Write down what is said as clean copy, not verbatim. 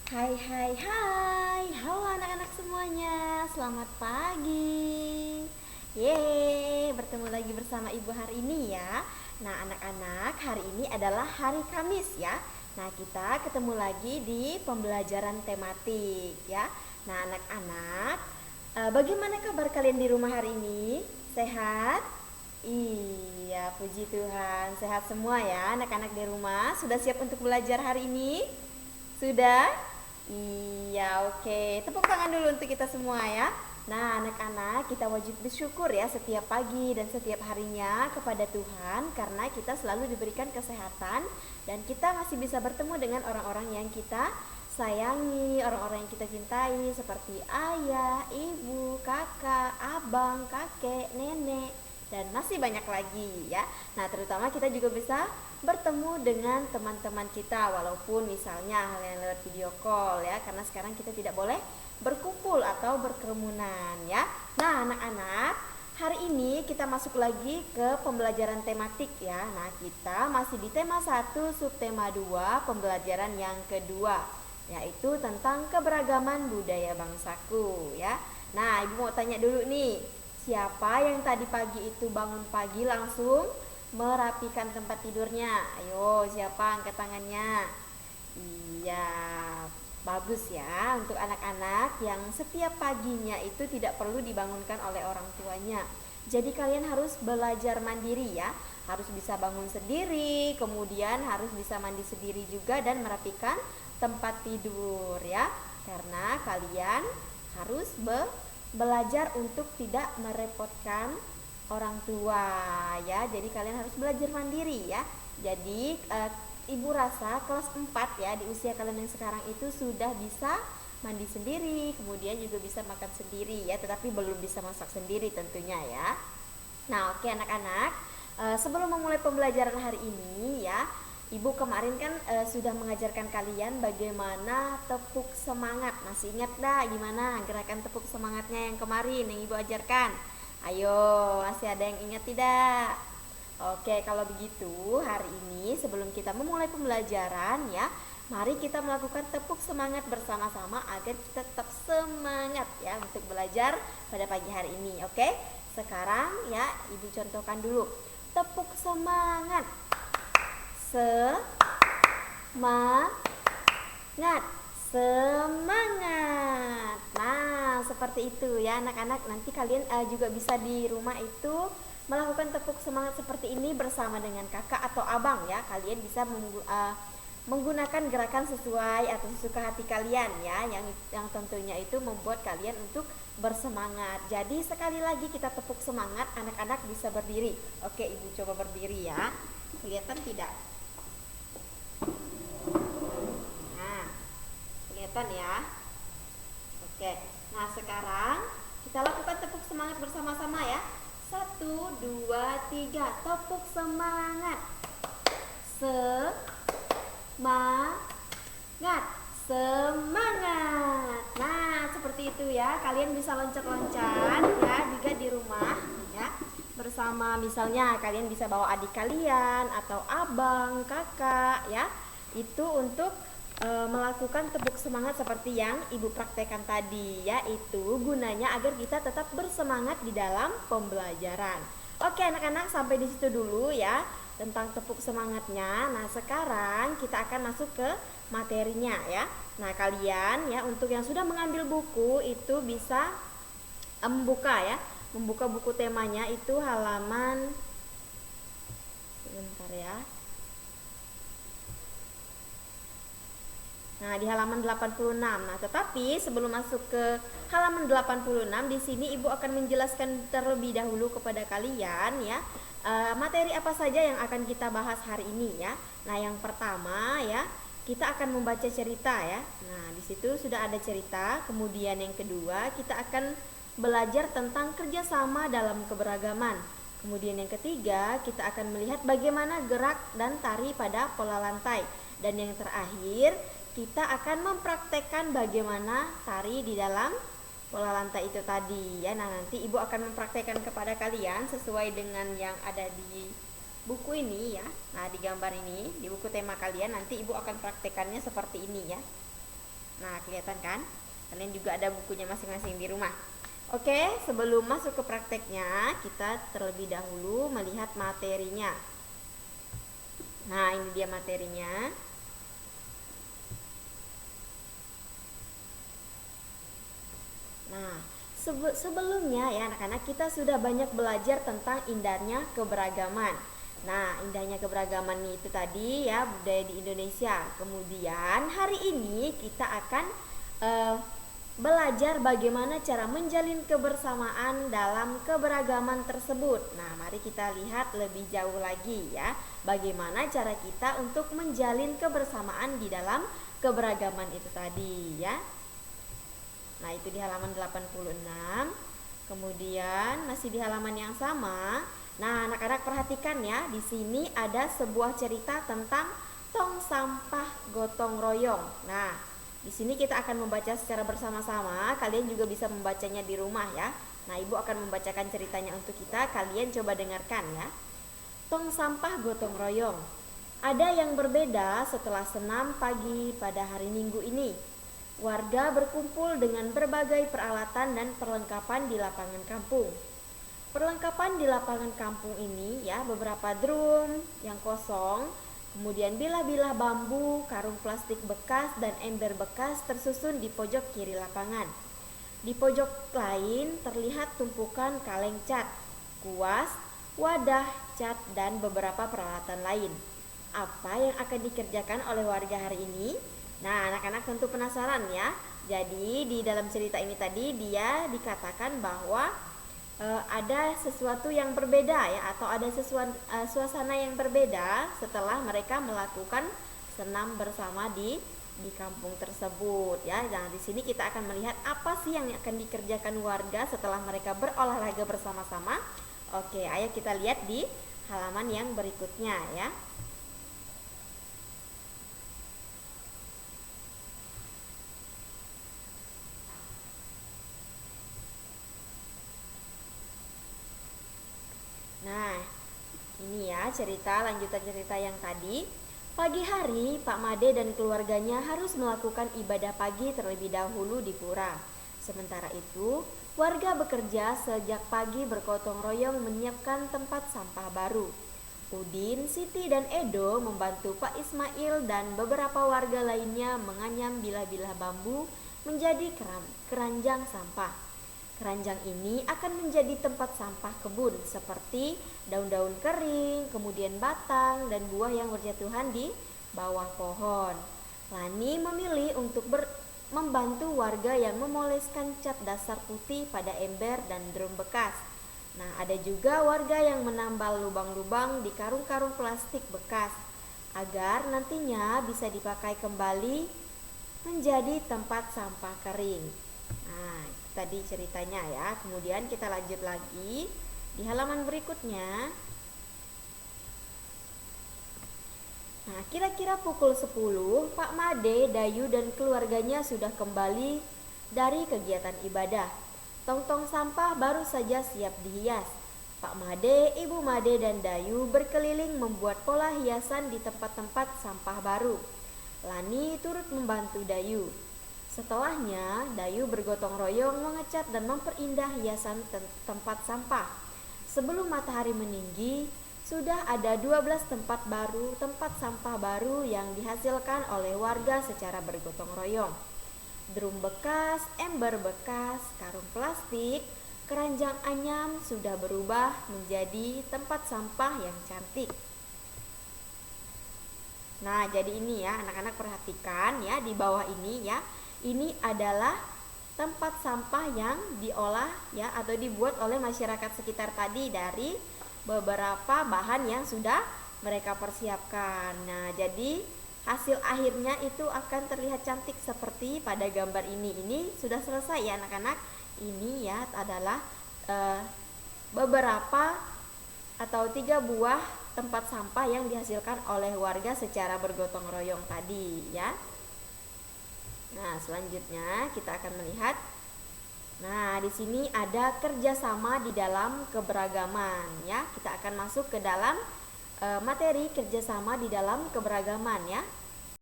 Hai hai hai, halo anak-anak semuanya, selamat pagi. Yeay, bertemu lagi bersama ibu hari ini ya. Nah anak-anak, hari ini adalah hari Kamis ya. Nah kita ketemu lagi di pembelajaran tematik ya. Nah anak-anak, bagaimana kabar kalian di rumah hari ini? Sehat? Iya, puji Tuhan, sehat semua ya anak-anak di rumah. Sudah siap untuk belajar hari ini? Sudah? Iya, oke. Tepuk tangan dulu untuk kita semua ya. Nah, anak-anak, kita wajib bersyukur ya setiap pagi dan setiap harinya kepada Tuhan karena kita selalu diberikan kesehatan dan kita masih bisa bertemu dengan orang-orang yang kita sayangi, orang-orang yang kita cintai seperti ayah, ibu, kakak, abang, kakek, nenek, dan masih banyak lagi ya. Nah, terutama kita juga bisa bertemu dengan teman-teman kita walaupun misalnya hal yang lewat video call ya, karena sekarang kita tidak boleh berkumpul atau berkerumunan ya. Nah, anak-anak, hari ini kita masuk lagi ke pembelajaran tematik ya. Nah, kita masih di tema 1 subtema 2 pembelajaran yang kedua, yaitu tentang keberagaman budaya bangsaku ya. Nah, Ibu mau tanya dulu nih, siapa yang tadi pagi itu bangun pagi langsung merapikan tempat tidurnya? Ayo, siapa angkat tangannya? Iya, bagus ya untuk anak-anak yang setiap paginya itu tidak perlu dibangunkan oleh orang tuanya. Jadi kalian harus belajar mandiri ya, harus bisa bangun sendiri, kemudian harus bisa mandi sendiri juga dan merapikan tempat tidur ya. Karena kalian harus belajar untuk tidak merepotkan orang tua ya. Jadi kalian harus belajar mandiri ya. Jadi ibu rasa kelas 4 ya, di usia kalian yang sekarang itu sudah bisa mandi sendiri, kemudian juga bisa makan sendiri ya, tetapi belum bisa masak sendiri tentunya ya. Nah, oke anak-anak, sebelum memulai pembelajaran hari ini ya, Ibu kemarin kan sudah mengajarkan kalian bagaimana tepuk semangat. Masih ingat dah gimana gerakan tepuk semangatnya yang kemarin yang Ibu ajarkan? Ayo, masih ada yang ingat tidak? Oke, kalau begitu hari ini sebelum kita memulai pembelajaran ya, mari kita melakukan tepuk semangat bersama-sama agar kita tetap semangat ya untuk belajar pada pagi hari ini. Oke, sekarang ya Ibu contohkan dulu. Tepuk semangat. Semangat, semangat. Nah, seperti itu ya anak-anak. Nanti kalian juga bisa di rumah itu melakukan tepuk semangat seperti ini bersama dengan kakak atau abang ya. Kalian bisa menggunakan gerakan sesuai atau sesuka hati kalian ya, yang tentunya itu membuat kalian untuk bersemangat. Jadi sekali lagi kita tepuk semangat, anak-anak bisa berdiri. Oke, Ibu coba berdiri ya. Kelihatan tidak? Nah, kelihatan ya. Oke. Nah, sekarang kita lakukan tepuk semangat bersama-sama ya. 1, 2, 3. Tepuk semangat. Semangat. Semangat. Nah, seperti itu ya. Kalian bisa loncat-loncat ya juga di rumah ya. Bersama misalnya kalian bisa bawa adik kalian atau abang, kakak ya. Itu untuk melakukan tepuk semangat seperti yang Ibu praktekkan tadi, yaitu gunanya agar kita tetap bersemangat di dalam pembelajaran. Oke anak-anak, sampai di situ dulu ya tentang tepuk semangatnya. Nah, sekarang kita akan masuk ke materinya ya. Nah, kalian ya untuk yang sudah mengambil buku itu bisa membuka ya. Membuka buku temanya itu halaman, sebentar ya. Nah, di halaman 86. Nah, tetapi sebelum masuk ke halaman 86, di sini Ibu akan menjelaskan terlebih dahulu kepada kalian ya, materi apa saja yang akan kita bahas hari ini ya. Nah, yang pertama ya, kita akan membaca cerita ya. Nah, di situ sudah ada cerita. Kemudian yang kedua, kita akan belajar tentang kerjasama dalam keberagaman. Kemudian yang ketiga, kita akan melihat bagaimana gerak dan tari pada pola lantai. Dan yang terakhir, kita akan mempraktekkan bagaimana tari di dalam pola lantai itu tadi ya. Nah, nanti Ibu akan mempraktekkan kepada kalian sesuai dengan yang ada di buku ini ya. Nah, di gambar ini, di buku tema kalian nanti Ibu akan praktekannya seperti ini ya. Nah, kelihatan kan? Kalian juga ada bukunya masing-masing di rumah. Oke, sebelum masuk ke prakteknya, kita terlebih dahulu melihat materinya. Nah, ini dia materinya. Nah, sebelumnya ya anak-anak, kita sudah banyak belajar tentang indahnya keberagaman. Nah, indahnya keberagaman itu tadi ya, budaya di Indonesia. Kemudian hari ini kita akan belajar bagaimana cara menjalin kebersamaan dalam keberagaman tersebut. Nah, mari kita lihat lebih jauh lagi ya, bagaimana cara kita untuk menjalin kebersamaan di dalam keberagaman itu tadi ya. Nah, itu di halaman 86. Kemudian masih di halaman yang sama. Nah, anak-anak perhatikan ya, di sini ada sebuah cerita tentang tong sampah gotong royong. Nah, di sini kita akan membaca secara bersama-sama. Kalian juga bisa membacanya di rumah ya. Nah, Ibu akan membacakan ceritanya untuk kita. Kalian coba dengarkan ya. Tong sampah gotong royong. Ada yang berbeda setelah senam pagi pada hari Minggu ini. Warga berkumpul dengan berbagai peralatan dan perlengkapan di lapangan kampung. Perlengkapan di lapangan kampung ini ya, beberapa drum yang kosong, kemudian bilah-bilah bambu, karung plastik bekas, dan ember bekas tersusun di pojok kiri lapangan. Di pojok lain terlihat tumpukan kaleng cat, kuas, wadah cat, dan beberapa peralatan lain. Apa yang akan dikerjakan oleh warga hari ini? Nah, anak-anak tentu penasaran ya. Jadi di dalam cerita ini tadi dia dikatakan bahwa ada sesuatu yang berbeda ya, atau ada suasana yang berbeda setelah mereka melakukan senam bersama di kampung tersebut ya. Nah, di sini kita akan melihat apa sih yang akan dikerjakan warga setelah mereka berolahraga bersama-sama. Oke, ayo kita lihat di halaman yang berikutnya ya. Nah, ini ya lanjutan cerita yang tadi. Pagi hari, Pak Made dan keluarganya harus melakukan ibadah pagi terlebih dahulu di pura. Sementara itu, warga bekerja sejak pagi bergotong royong menyiapkan tempat sampah baru. Udin, Siti, dan Edo membantu Pak Ismail dan beberapa warga lainnya menganyam bilah-bilah bambu menjadi keranjang sampah. Keranjang ini akan menjadi tempat sampah kebun seperti daun-daun kering, kemudian batang dan buah yang berjatuhan di bawah pohon. Lani memilih untuk membantu warga yang memoleskan cat dasar putih pada ember dan drum bekas. Nah, ada juga warga yang menambal lubang-lubang di karung-karung plastik bekas agar nantinya bisa dipakai kembali menjadi tempat sampah kering. Nah, tadi ceritanya ya. Kemudian kita lanjut lagi di halaman berikutnya. Nah, kira-kira pukul 10 Pak Made, Dayu, dan keluarganya sudah kembali dari kegiatan ibadah. Tong-tong sampah baru saja siap dihias. Pak Made, Ibu Made, dan Dayu berkeliling membuat pola hiasan di tempat-tempat sampah baru. Lani turut membantu Dayu. Setelahnya, Dayu bergotong royong mengecat dan memperindah hiasan tempat sampah. Sebelum matahari meninggi, sudah ada 12 tempat sampah baru yang dihasilkan oleh warga secara bergotong royong. Drum bekas, ember bekas, karung plastik, keranjang anyam sudah berubah menjadi tempat sampah yang cantik. Nah, jadi ini ya, anak-anak perhatikan ya, di bawah ini ya. Ini adalah tempat sampah yang diolah ya, atau dibuat oleh masyarakat sekitar tadi dari beberapa bahan yang sudah mereka persiapkan. Nah, jadi hasil akhirnya itu akan terlihat cantik seperti pada gambar ini. Ini sudah selesai ya anak-anak. Ini ya adalah beberapa atau 3 buah tempat sampah yang dihasilkan oleh warga secara bergotong royong tadi ya. Nah, selanjutnya kita akan melihat. Nah, di sini ada kerjasama di dalam keberagaman ya. Kita akan masuk ke dalam materi kerjasama di dalam keberagaman ya.